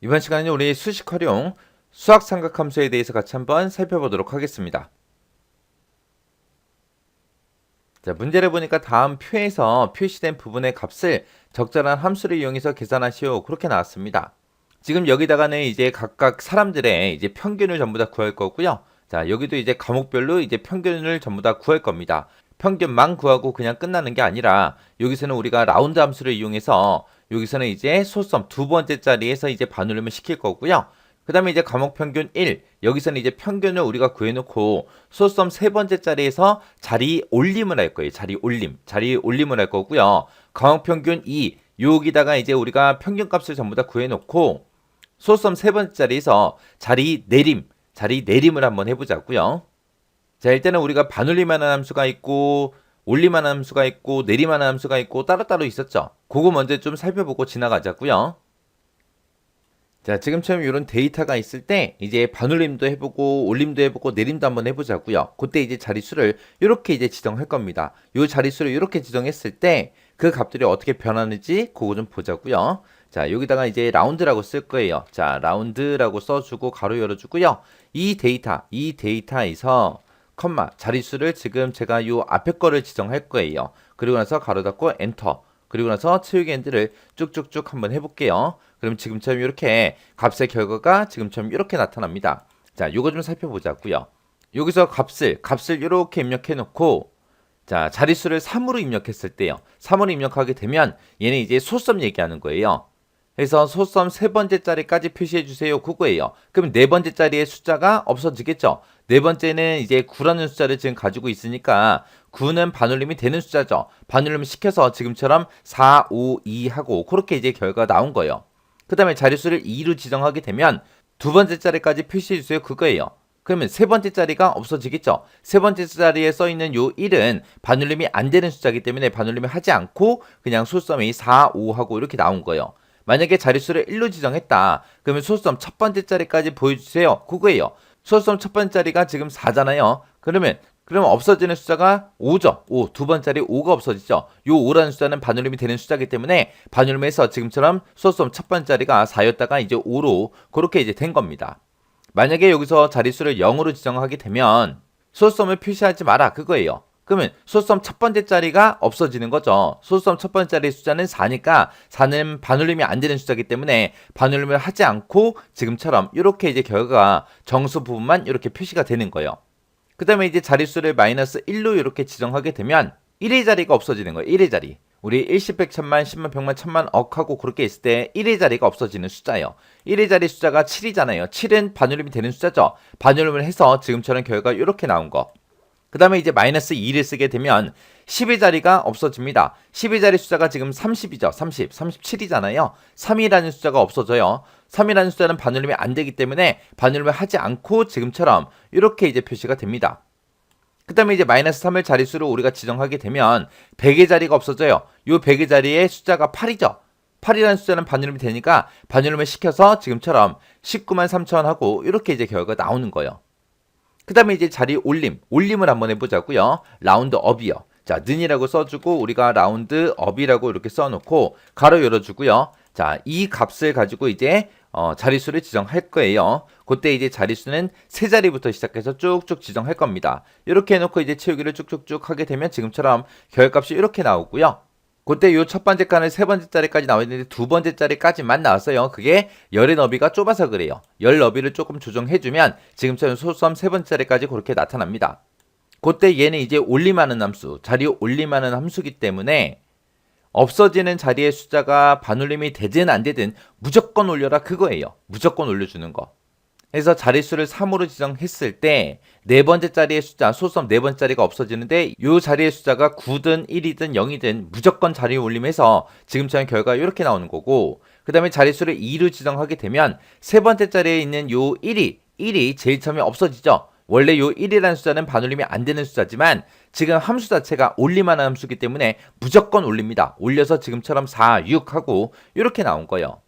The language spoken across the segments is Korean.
이번 시간에는 우리 수식 활용, 수학 삼각함수에 대해서 같이 한번 살펴보도록 하겠습니다. 자, 문제를 보니까 다음 표에서 표시된 부분의 값을 적절한 함수를 이용해서 계산하시오. 그렇게 나왔습니다. 지금 여기다가는 이제 각각 사람들의 이제 평균을 전부 다 구할 거고요. 자, 여기도 이제 과목별로 이제 평균을 전부 다 구할 겁니다. 평균만 구하고 그냥 끝나는 게 아니라 여기서는 우리가 라운드 함수를 이용해서 여기서는 이제 소수점 두 번째 자리에서 이제 반올림을 시킬 거고요. 그 다음에 이제 과목 평균 1, 여기서는 이제 평균을 우리가 구해놓고 소수점 세 번째 자리에서 자리 올림을 할 거예요. 자리 올림을 할 거고요. 과목 평균 2, 여기다가 이제 우리가 평균값을 전부 다 구해놓고 소수점 세 번째 자리에서 자리 내림을 한번 해보자고요. 자, 일단은 우리가 반올림하는 함수가 있고 올림하는 함수가 있고 내림하는 함수가 있고 따로따로 있었죠. 그거 먼저 좀 살펴보고 지나가자고요. 자, 지금처럼 이런 데이터가 있을 때 이제 반올림도 해보고 올림도 해보고 내림도 한번 해보자고요. 그때 이제 자릿수를 이렇게 이제 지정할 겁니다. 이 자릿수를 이렇게 지정했을 때 그 값들이 어떻게 변하는지 그거 좀 보자고요. 자, 여기다가 이제 라운드라고 쓸 거예요. 자, 라운드라고 써주고 가로 열어주고요. 이 데이터에서 컴마 자릿수를 지금 제가 요 앞에 거를 지정할 거예요. 그리고 나서 가로 닫고 엔터. 그리고 나서 채우기 엔드를 쭉쭉쭉 한번 해볼게요. 그럼 지금처럼 이렇게 값의 결과가 지금처럼 이렇게 나타납니다. 자, 요거 좀 살펴보자고요. 여기서 값을 이렇게 입력해 놓고 자, 자릿수를 3으로 입력했을 때요. 3으로 입력하게 되면 얘는 이제 소수점 얘기하는 거예요. 그래서 소수점 세 번째 자리까지 표시해 주세요. 그거예요. 그럼 네 번째 자리의 숫자가 없어지겠죠. 네 번째는 이제 9라는 숫자를 지금 가지고 있으니까 9는 반올림이 되는 숫자죠. 반올림을 시켜서 지금처럼 4, 5, 2 하고 그렇게 이제 결과가 나온 거예요. 그 다음에 자릿수를 2로 지정하게 되면 두 번째 자리까지 표시해 주세요. 그거예요. 그러면 세 번째 자리가 없어지겠죠. 세 번째 자리에 써 있는 요 1은 반올림이 안 되는 숫자이기 때문에 반올림을 하지 않고 그냥 소수점이 4, 5 하고 이렇게 나온 거예요. 만약에 자릿수를 1로 지정했다. 그러면 소수점 첫 번째 자리까지 보여주세요. 그거예요. 소수점 첫 번째 자리가 지금 4잖아요. 그러면 없어지는 숫자가 5죠. 5. 두 번째 자리 5가 없어지죠. 요 5라는 숫자는 반올림이 되는 숫자이기 때문에 반올림에서 지금처럼 소수점 첫 번째 자리가 4였다가 이제 5로 그렇게 이제 된 겁니다. 만약에 여기서 자릿수를 0으로 지정하게 되면 소수점을 표시하지 마라. 그거예요. 그러면 소수점 첫 번째 자리가 없어지는 거죠. 소수점 첫 번째 자리 숫자는 4니까 4는 반올림이 안 되는 숫자이기 때문에 반올림을 하지 않고 지금처럼 이렇게 이제 결과가 정수 부분만 이렇게 표시가 되는 거예요. 그 다음에 이제 자릿수를 마이너스 1로 이렇게 지정하게 되면 1의 자리가 없어지는 거예요. 1의 자리. 우리 일십, 백, 천만, 십만, 백만, 천만, 억하고 그렇게 있을 때 1의 자리가 없어지는 숫자예요. 1의 자리 숫자가 7이잖아요. 7은 반올림이 되는 숫자죠. 반올림을 해서 지금처럼 결과가 이렇게 나온 거. 그 다음에 이제 마이너스 2를 쓰게 되면 10의 자리가 없어집니다. 10의 자리 숫자가 지금 30이죠. 37이잖아요. 3이라는 숫자가 없어져요. 3이라는 숫자는 반올림이 안 되기 때문에 반올림을 하지 않고 지금처럼 이렇게 이제 표시가 됩니다. 그 다음에 이제 마이너스 3을 자릿수로 우리가 지정하게 되면 100의 자리가 없어져요. 이 100의 자리에 숫자가 8이죠. 8이라는 숫자는 반올림이 되니까 반올림을 시켜서 지금처럼 19만 3천 하고 이렇게 이제 결과가 나오는 거예요. 그 다음에 이제 자리 올림을 한번 해보자고요. 라운드 업이요. 자, 는이라고 써주고 우리가 라운드 업이라고 이렇게 써놓고 가로 열어주고요. 자, 이 값을 가지고 이제 자릿수를 지정할 거예요. 그때 이제 자릿수는 세 자리부터 시작해서 쭉쭉 지정할 겁니다. 이렇게 해놓고 이제 채우기를 쭉쭉쭉 하게 되면 지금처럼 결값이 이렇게 나오고요. 그때 요 첫 번째 칸을 세 번째 자리까지 나와 있는데 두 번째 자리까지만 나왔어요. 그게 열의 너비가 좁아서 그래요. 열 너비를 조금 조정해주면 지금처럼 소수점 세 번째 자리까지 그렇게 나타납니다. 그때 얘는 이제 올림하는 함수, 자리 올림하는 함수기 때문에 없어지는 자리의 숫자가 반올림이 되든 안 되든 무조건 올려라 그거예요. 무조건 올려주는 거. 그래서 자릿수를 3으로 지정했을 때 네 번째 자리의 숫자, 소수점 네 번째 자리가 없어지는데 이 자리의 숫자가 9든 1이든 0이든 무조건 자리 올림해서 지금처럼 결과가 이렇게 나오는 거고 그 다음에 자릿수를 2로 지정하게 되면 세 번째 자리에 있는 요 1이 제일 처음에 없어지죠. 원래 요 1이라는 숫자는 반올림이 안 되는 숫자지만 지금 함수 자체가 올림하는 함수이기 때문에 무조건 올립니다. 올려서 지금처럼 4, 6 하고 이렇게 나온 거예요.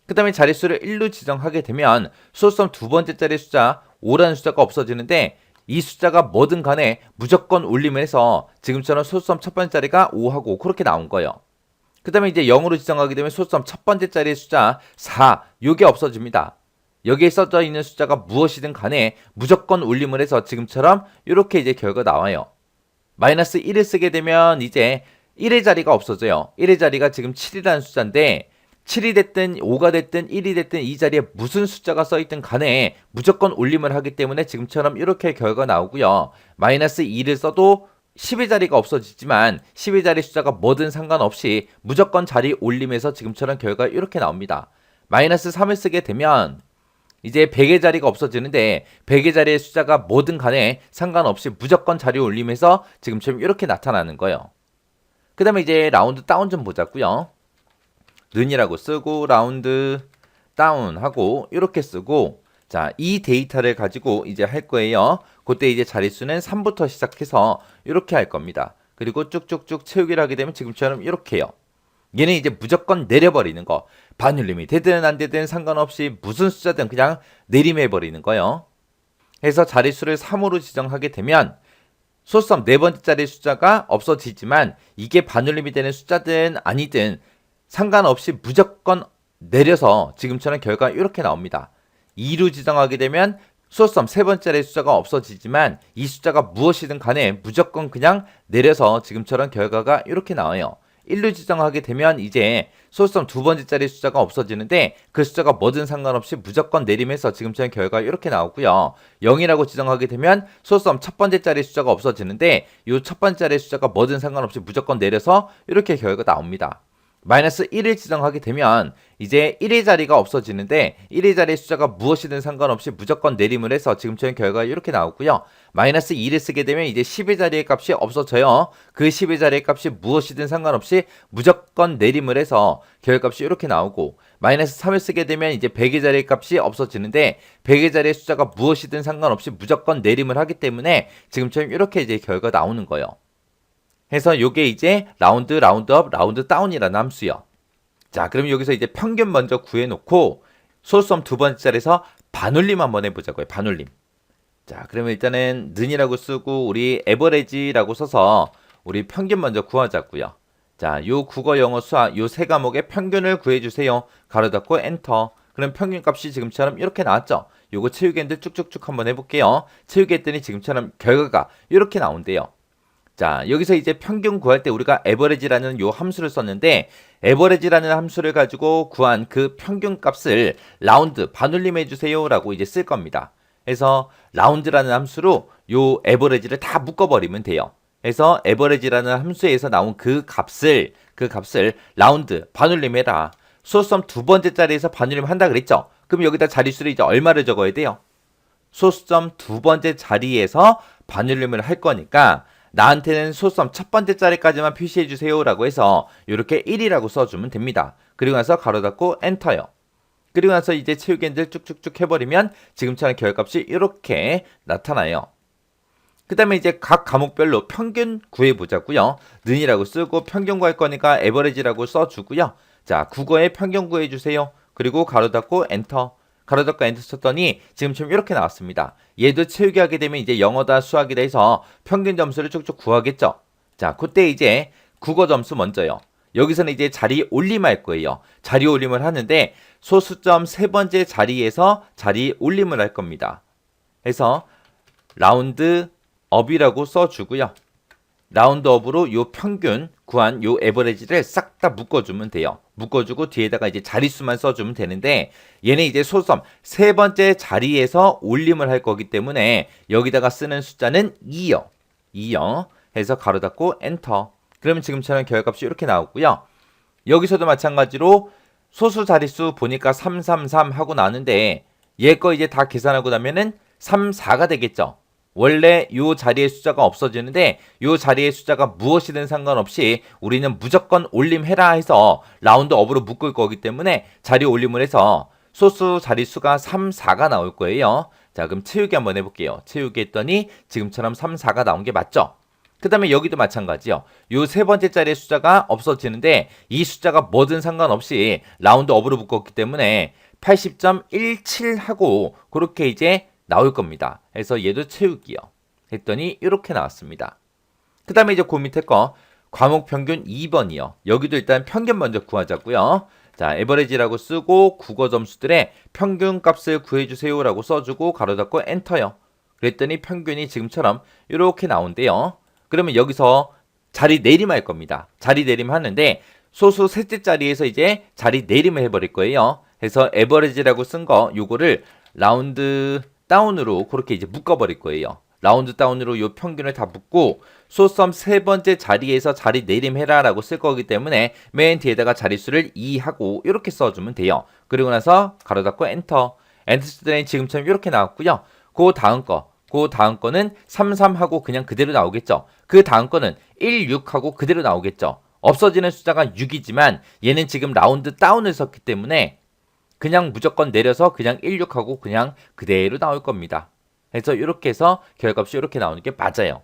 그 다음에 자릿수를 1로 지정하게 되면 소수점 두 번째 자리 숫자 5라는 숫자가 없어지는데 이 숫자가 뭐든 간에 무조건 올림을 해서 지금처럼 소수점 첫 번째 자리가 5하고 그렇게 나온 거예요. 그 다음에 이제 0으로 지정하게 되면 소수점 첫 번째 자리의 숫자 4, 요게 없어집니다. 여기에 써져 있는 숫자가 무엇이든 간에 무조건 올림을 해서 지금처럼 이렇게 이제 결과 나와요. 마이너스 1을 쓰게 되면 이제 1의 자리가 없어져요. 1의 자리가 지금 7이라는 숫자인데 7이 됐든 5가 됐든 1이 됐든 이 자리에 무슨 숫자가 써있든 간에 무조건 올림을 하기 때문에 지금처럼 이렇게 결과가 나오고요. 마이너스 2를 써도 10의 자리가 없어지지만 10의 자리 숫자가 뭐든 상관없이 무조건 자리 올림해서 지금처럼 결과가 이렇게 나옵니다. 마이너스 3을 쓰게 되면 이제 100의 자리가 없어지는데 100의 자리의 숫자가 뭐든 간에 상관없이 무조건 자리 올림해서 지금처럼 이렇게 나타나는 거예요. 그 다음에 이제 라운드 다운 좀 보자고요. 는이라고 쓰고 라운드 다운 하고 이렇게 쓰고 자, 이 데이터를 가지고 이제 할 거예요. 그때 이제 자릿수는 3부터 시작해서 이렇게 할 겁니다. 그리고 쭉쭉쭉 채우기를 하게 되면 지금처럼 이렇게요. 얘는 이제 무조건 내려버리는 거. 반올림이 되든 안 되든 상관없이 무슨 숫자든 그냥 내림해버리는 거예요. 해서 자릿수를 3으로 지정하게 되면 소수점 네 번째 자리 숫자가 없어지지만 이게 반올림이 되는 숫자든 아니든 상관없이 무조건 내려서 지금처럼 결과가 이렇게 나옵니다. 2로 지정하게 되면 소수점 세 번째 숫자가 없어지지만 이 숫자가 무엇이든 간에 무조건 그냥 내려서 지금처럼 결과가 이렇게 나와요. 1로 지정하게 되면 이제 소수점 두 번째 자리 숫자가 없어지는데 그 숫자가 뭐든 상관없이 무조건 내림해서 지금처럼 결과가 이렇게 나오고요. 0이라고 지정하게 되면 소수점 첫 번째 자리 숫자가 없어지는데 이 첫 번째 자리 숫자가 뭐든 상관없이 무조건 내려서 이렇게 결과가 나옵니다. 마이너스 1을 지정하게 되면 이제 1의 자리가 없어지는데 1의 자리 숫자가 무엇이든 상관없이 무조건 내림을 해서 지금처럼 결과가 이렇게 나오고요. 마이너스 2를 쓰게 되면 이제 10의 자리의 값이 없어져요. 그 10의 자리의 값이 무엇이든 상관없이 무조건 내림을 해서 결과값이 이렇게 나오고 마이너스 3을 쓰게 되면 이제 100의 자리의 값이 없어지는데 100의 자리의 숫자가 무엇이든 상관없이 무조건 내림을 하기 때문에 지금처럼 이렇게 이제 결과가 나오는 거예요. 해서 요게 이제 라운드업, 라운드 다운이라는 함수요. 자, 그럼 여기서 이제 평균 먼저 구해놓고 소수점 두 번째 자리에서 반올림 한번 해보자고요. 반올림. 자, 그러면 일단은 는이라고 쓰고 우리 에버리지라고 써서 우리 평균 먼저 구하자고요. 자, 요 국어, 영어, 수학 요 세 과목의 평균을 구해주세요. 가로 닫고 엔터. 그럼 평균 값이 지금처럼 이렇게 나왔죠. 요거 채우기 했는데 쭉쭉쭉 한번 해볼게요. 채우기 했더니 지금처럼 결과가 이렇게 나온대요. 자, 여기서 이제 평균 구할 때 우리가 에버리지라는 요 함수를 썼는데 에버리지라는 함수를 가지고 구한 그 평균 값을 라운드 반올림 해주세요 라고 이제 쓸 겁니다. 그래서 라운드라는 함수로 요 에버리지를 다 묶어버리면 돼요. 그래서 에버리지라는 함수에서 나온 그 값을 라운드 반올림 해라. 소수점 두 번째 자리에서 반올림 한다 그랬죠. 그럼 여기다 자릿수를 이제 얼마를 적어야 돼요? 소수점 두 번째 자리에서 반올림을 할 거니까 나한테는 소수점 첫 번째 자리까지만 표시해 주세요 라고 해서 이렇게 1이라고 써주면 됩니다. 그리고 나서 가로 닫고 엔터요. 그리고 나서 이제 채우기들 쭉쭉쭉 해버리면 지금처럼 결값이 이렇게 나타나요. 그 다음에 이제 각 과목별로 평균 구해보자고요. 는이라고 쓰고 평균 구할 거니까 에버리지라고 써주고요. 자, 국어에 평균 구해주세요. 그리고 가로 닫고 엔터. 가로 닫고 엔터 쳤더니 지금처럼 이렇게 나왔습니다. 얘도 채우기 하게 되면 이제 영어다 수학이다 해서 평균 점수를 쭉쭉 구하겠죠. 자, 그때 이제 국어 점수 먼저요. 여기서는 이제 자리 올림할 거예요. 자리 올림을 하는데 소수점 세 번째 자리에서 자리 올림을 할 겁니다. 해서 라운드 업이라고 써주고요. 라운드업으로 요 평균 구한 요 에버리지를 싹 다 묶어주면 돼요. 묶어주고 뒤에다가 이제 자릿수만 써주면 되는데 얘는 이제 소수점 세 번째 자리에서 올림을 할 거기 때문에 여기다가 쓰는 숫자는 2요. 2요. 해서 가로 닫고 엔터. 그러면 지금처럼 결값이 이렇게 나오고요. 여기서도 마찬가지로 소수 자릿수 보니까 333 하고 나는데 얘 거 이제 다 계산하고 나면은 34가 되겠죠. 원래 요 자리의 숫자가 없어지는데 요 자리의 숫자가 무엇이든 상관없이 우리는 무조건 올림해라 해서 라운드업으로 묶을 거기 때문에 자리 올림을 해서 소수 자릿수가 3, 4가 나올 거예요. 자, 그럼 채우기 한번 해볼게요. 채우기 했더니 지금처럼 3, 4가 나온 게 맞죠? 그 다음에 여기도 마찬가지요. 요 세 번째 자리의 숫자가 없어지는데 이 숫자가 뭐든 상관없이 라운드업으로 묶었기 때문에 80.17 하고 그렇게 이제 나올 겁니다. 그래서 얘도 채우기요. 했더니 이렇게 나왔습니다. 그 다음에 이제 그 밑에 거 과목 평균 2번이요. 여기도 일단 평균 먼저 구하자고요. 자, 에버리지라고 쓰고 국어 점수들의 평균 값을 구해주세요라고 써주고 가로 닫고 엔터요. 그랬더니 평균이 지금처럼 이렇게 나온대요. 그러면 여기서 자리 내림할 겁니다. 자리 내림 하는데 소수 셋째 자리에서 이제 자리 내림을 해버릴 거예요. 그래서 에버리지라고 쓴 거 요거를 라운드 다운으로 그렇게 이제 묶어버릴 거예요. 라운드 다운으로 요 평균을 다 묶고 소썸 세 번째 자리에서 자리 내림해라 라고 쓸 거기 때문에 맨 뒤에다가 자릿수를 2 하고 이렇게 써주면 돼요. 그리고 나서 가로 닫고 엔터. 엔터 쓰더니 지금처럼 이렇게 나왔고요. 그 다음 거는 33 하고 그냥 그대로 나오겠죠. 그 다음 거는 1, 6 하고 그대로 나오겠죠. 없어지는 숫자가 6이지만 얘는 지금 라운드 다운을 썼기 때문에 그냥 무조건 내려서 그냥 1, 6 하고 그냥 그대로 나올 겁니다. 그래서 이렇게 해서 결과값이 이렇게 나오는 게 맞아요.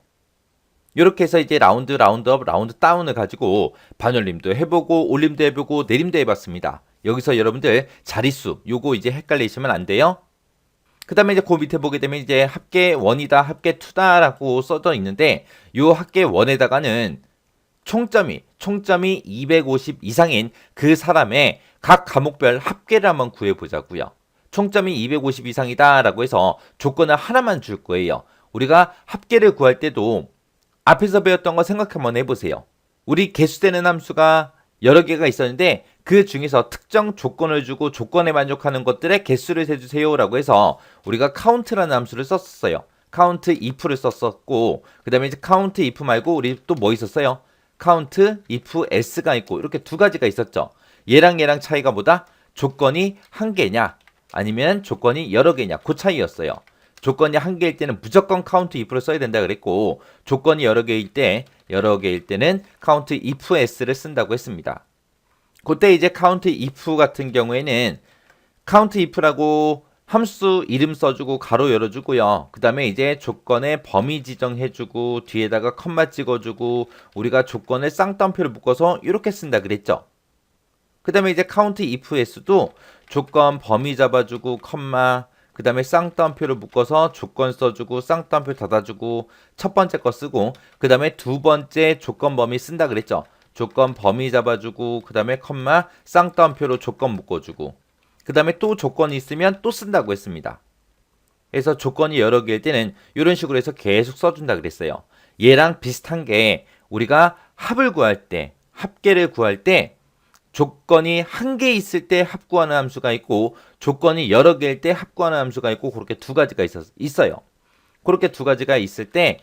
이렇게 해서 이제 라운드업, 라운드 다운을 가지고 반올림도 해보고 올림도 해보고 내림도 해봤습니다. 여기서 여러분들 자릿수 요거 이제 헷갈리시면 안 돼요. 그 다음에 이제 그 밑에 보게 되면 이제 합계 1이다, 합계 2다라고 써져 있는데 요 합계 1에다가는 총점이 250 이상인 그 사람의 각 과목별 합계를 한번 구해보자고요. 총점이 250 이상이다 라고 해서 조건을 하나만 줄 거예요. 우리가 합계를 구할 때도 앞에서 배웠던 거 생각 한번 해보세요. 우리 개수되는 함수가 여러 개가 있었는데 그 중에서 특정 조건을 주고 조건에 만족하는 것들의 개수를 세주세요 라고 해서 우리가 카운트라는 함수를 썼었어요. 카운트 if를 썼었고 그 다음에 이제 카운트 if 말고 우리 또 뭐 있었어요? 카운트 if s가 있고 이렇게 두 가지가 있었죠. 얘랑 차이가 뭐다? 조건이 한 개냐 아니면 조건이 여러 개냐 그 차이였어요. 조건이 한 개일 때는 무조건 카운트 if를 써야 된다 그랬고 조건이 여러 개일 때는 카운트 if s를 쓴다고 했습니다. 그때 이제 카운트 if 같은 경우에는 카운트 if라고 함수 이름 써주고 가로 열어주고요. 그 다음에 이제 조건의 범위 지정해주고 뒤에다가 컴마 찍어주고 우리가 조건을 쌍따옴표를 묶어서 이렇게 쓴다 그랬죠. 그 다음에 이제 카운트 if s도 조건 범위 잡아주고 컴마 그 다음에 쌍따옴표를 묶어서 조건 써주고 쌍따옴표 닫아주고 첫 번째 거 쓰고 그 다음에 두 번째 조건 범위 쓴다 그랬죠. 조건 범위 잡아주고 그 다음에 컴마 쌍따옴표로 조건 묶어주고 그 다음에 또 조건이 있으면 또 쓴다고 했습니다. 그래서 조건이 여러 개일 때는 이런 식으로 해서 계속 써준다 그랬어요. 얘랑 비슷한 게 우리가 합을 구할 때 합계를 구할 때 조건이 한 개 있을 때 합구하는 함수가 있고 조건이 여러 개일 때 합구하는 함수가 있고 그렇게 두 가지가 있어요. 그렇게 두 가지가 있을 때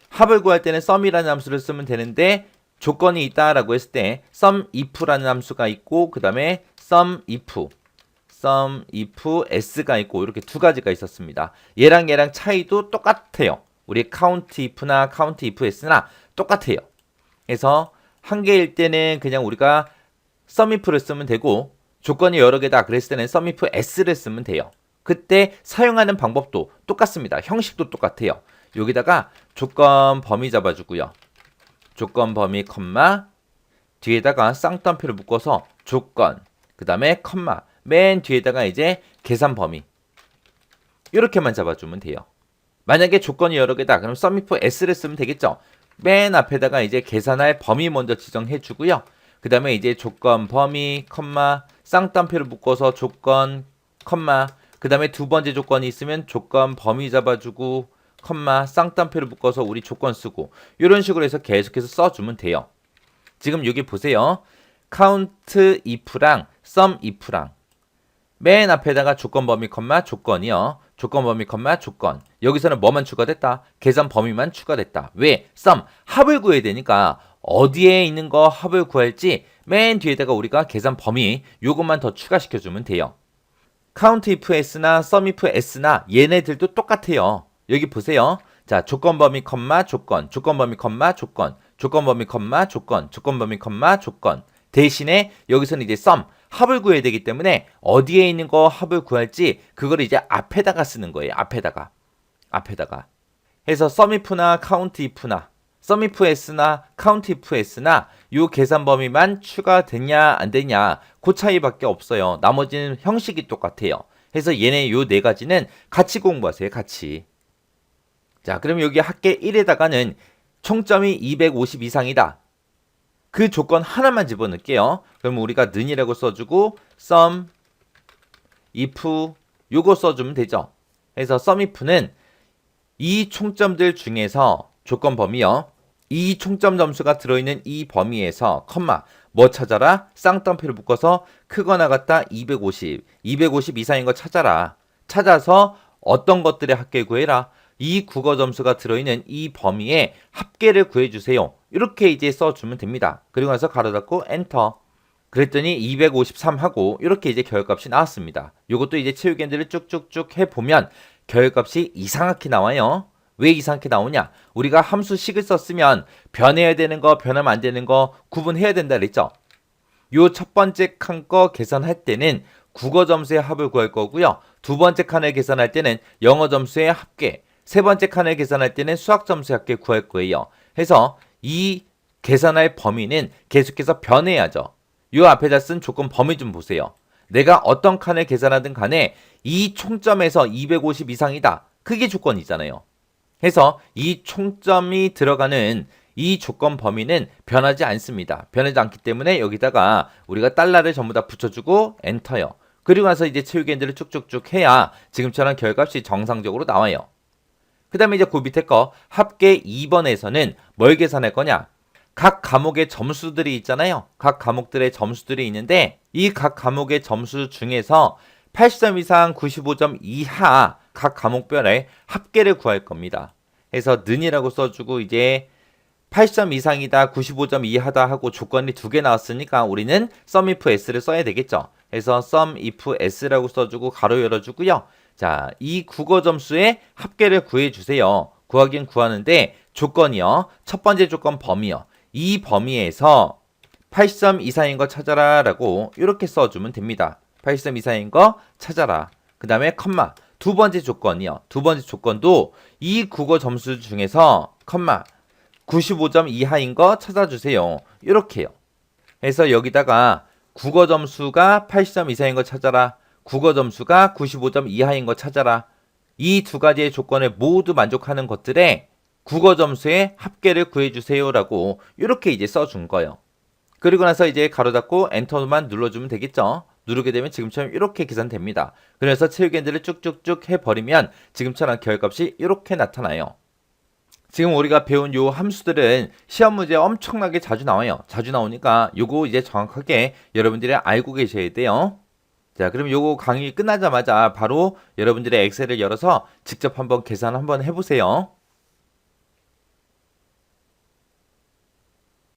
합을 구할 때는 sum이라는 함수를 쓰면 되는데 조건이 있다라고 했을 때 sum if라는 함수가 있고 그 다음에 sum if s가 있고 이렇게 두 가지가 있었습니다. 얘랑 차이도 똑같아요. 우리 count if나 count if s나 똑같아요. 그래서 한 개일 때는 그냥 우리가 sum if를 쓰면 되고 조건이 여러 개다 그랬을 때는 sum if s를 쓰면 돼요. 그때 사용하는 방법도 똑같습니다. 형식도 똑같아요. 여기다가 조건 범위 잡아주고요. 조건 범위 컴마 뒤에다가 쌍따옴표를 묶어서 조건 그 다음에 컴마 맨 뒤에다가 이제 계산 범위 이렇게만 잡아주면 돼요. 만약에 조건이 여러 개다 그럼 sum if s를 쓰면 되겠죠. 맨 앞에다가 이제 계산할 범위 먼저 지정해 주고요. 그 다음에 이제 조건 범위 컴마 쌍따옴표를 묶어서 조건 컴마 그 다음에 두 번째 조건이 있으면 조건 범위 잡아주고 컴마 쌍따옴표를 묶어서 우리 조건 쓰고 이런 식으로 해서 계속해서 써주면 돼요. 지금 여기 보세요. count if랑 sum if랑 맨 앞에다가 조건 범위 컴마 조건이요. 조건 범위 컴마 조건 여기서는 뭐만 추가됐다? 계산 범위만 추가됐다. 왜? sum 합을 구해야 되니까 어디에 있는 거 합을 구할지 맨 뒤에다가 우리가 계산 범위 요것만 더 추가시켜주면 돼요. count if s나 sum if s나 얘네들도 똑같아요. 여기 보세요. 자, 조건 범위 컴마 조건, 조건 범위 컴마 조건, 조건 범위 컴마 조건, 조건 범위 컴마 조건. 대신에 여기서는 이제 sum 합을 구해야 되기 때문에 어디에 있는 거 합을 구할지 그걸 이제 앞에다가 쓰는 거예요. 앞에다가. 해서 sum if나 count if나 sum if s나 count if s나 요 계산 범위만 추가됐냐 안 되냐 그 차이밖에 없어요. 나머지는 형식이 똑같아요. 그래서 얘네 요 네 가지는 같이 공부하세요. 같이. 자, 그럼 여기 합계 1에다가는 총점이 250 이상이다. 그 조건 하나만 집어넣을게요. 그럼 우리가 는이라고 써주고 sum if 요거 써주면 되죠. 그래서 sum if는 이 총점들 중에서 조건 범위요. 이 총점 점수가 들어있는 이 범위에서 컴마 뭐 찾아라? 쌍따옴표를 묶어서 크거나 같다 250 이상인 거 찾아라. 찾아서 어떤 것들의 합계 구해라. 이 국어 점수가 들어있는 이 범위에 합계를 구해주세요. 이렇게 이제 써주면 됩니다. 그리고 나서 가로 닫고 엔터. 그랬더니 253하고 이렇게 이제 결과값이 나왔습니다. 이것도 이제 채우기들을 쭉쭉쭉 해보면 결과값이 이상하게 나와요. 왜 이상하게 나오냐? 우리가 함수식을 썼으면 변해야 되는 거, 변하면 안 되는 거 구분해야 된다 그랬죠? 요 첫 번째 칸 거 계산할 때는 국어 점수의 합을 구할 거고요. 두 번째 칸을 계산할 때는 영어 점수의 합계, 세 번째 칸을 계산할 때는 수학 점수의 합계 구할 거예요. 해서 이 계산할 범위는 계속해서 변해야죠. 요 앞에다 쓴 조건 범위 좀 보세요. 내가 어떤 칸을 계산하든 간에 이 총점에서 250 이상이다. 그게 조건이잖아요. 해서 이 총점이 들어가는 이 조건 범위는 변하지 않습니다. 변하지 않기 때문에 여기다가 우리가 달러를 전부 다 붙여주고 엔터요. 그리고 나서 이제 채우기들을 쭉쭉쭉 해야 지금처럼 결과값이 정상적으로 나와요. 그 다음에 이제 그 밑에 거 합계 2번에서는 뭘 계산할 거냐? 각 과목의 점수들이 있잖아요. 각 과목들의 점수들이 있는데 이 각 과목의 점수 중에서 80점 이상 95점 이하 각 과목별의 합계를 구할 겁니다. 그래서 는이라고 써주고 이제 80점 이상이다 95점 이하다 하고 조건이 두 개 나왔으니까 우리는 sum if s를 써야 되겠죠. 그래서 sum if s라고 써주고 가로 열어주고요. 자, 이 국어 점수의 합계를 구해주세요. 구하긴 구하는데 조건이요. 첫 번째 조건 범위요. 이 범위에서 80점 이상인 거 찾아라 라고 이렇게 써주면 됩니다. 80점 이상인 거 찾아라. 그 다음에 컴마 두 번째 조건이요. 두 번째 조건도 이 국어 점수 중에서 컴마 95점 이하인 거 찾아주세요. 이렇게요. 그래서 여기다가 국어 점수가 80점 이상인 거 찾아라. 국어 점수가 95점 이하인 거 찾아라. 이 두 가지의 조건을 모두 만족하는 것들에 국어 점수의 합계를 구해주세요 라고 이렇게 이제 써준 거예요. 그리고 나서 이제 가로 닫고 엔터만 눌러주면 되겠죠. 누르게 되면 지금처럼 이렇게 계산됩니다. 그래서 채우기들을 쭉쭉쭉 해버리면 지금처럼 결과값이 이렇게 나타나요. 지금 우리가 배운 요 함수들은 시험 문제에 엄청나게 자주 나와요. 자주 나오니까 요거 이제 정확하게 여러분들이 알고 계셔야 돼요. 자, 그럼 요거 강의 끝나자마자 바로 여러분들의 엑셀을 열어서 직접 한번 계산 한번 해보세요.